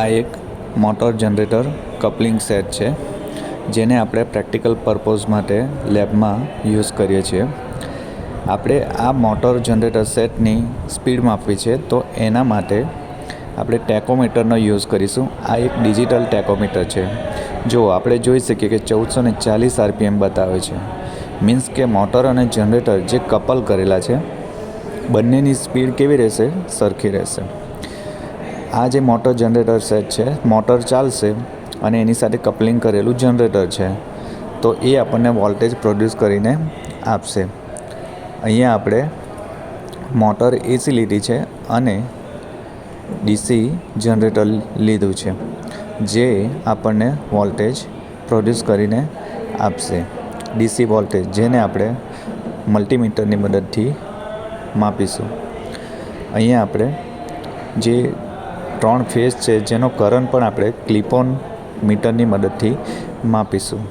આ એક motor generator coupling set છે, જેને આપણે પ્રેક્ટિકલ પર્પઝ માટે લેબમાં યુઝ કરીએ છીએ. આપણે આ મોટર જનરેટર સેટની સ્પીડ માપવી છે, તો એના માટે આપણે ટેકોમીટરનો યુઝ કરીશું. આ એક ડિજિટલ ટેકોમીટર છે. જો આપણે જોઈ શકીએ કે 1440 RPM બતાવે છે. મીન્સ કે મોટર અને જનરેટર જે કપલ કરેલા છે, બંનેની સ્પીડ કેવી રહેશે? સરખી રહેશે. આ જે મોટર જનરેટર સેટ છે, મોટર ચાલશે અને એની સાથે કપલિંગ કરેલું જનરેટર છે, તો એ આપણને વોલ્ટેજ પ્રોડ્યુસ કરીને આપશે. અહીંયા આપણે મોટર એસી લીધી છે અને ડીસી જનરેટર લીધું છે, જે આપણને વોલ્ટેજ પ્રોડ્યુસ કરીને આપશે. ડીસી વોલ્ટેજ, જેને આપણે મલ્ટીમીટરની મદદથી માપીશું. અહીંયા આપણે જે 3 ફેઝ છે, જેનો કરંટ પણ આપણે ક્લિપ ઓન મીટરની મદદથી માપીશું.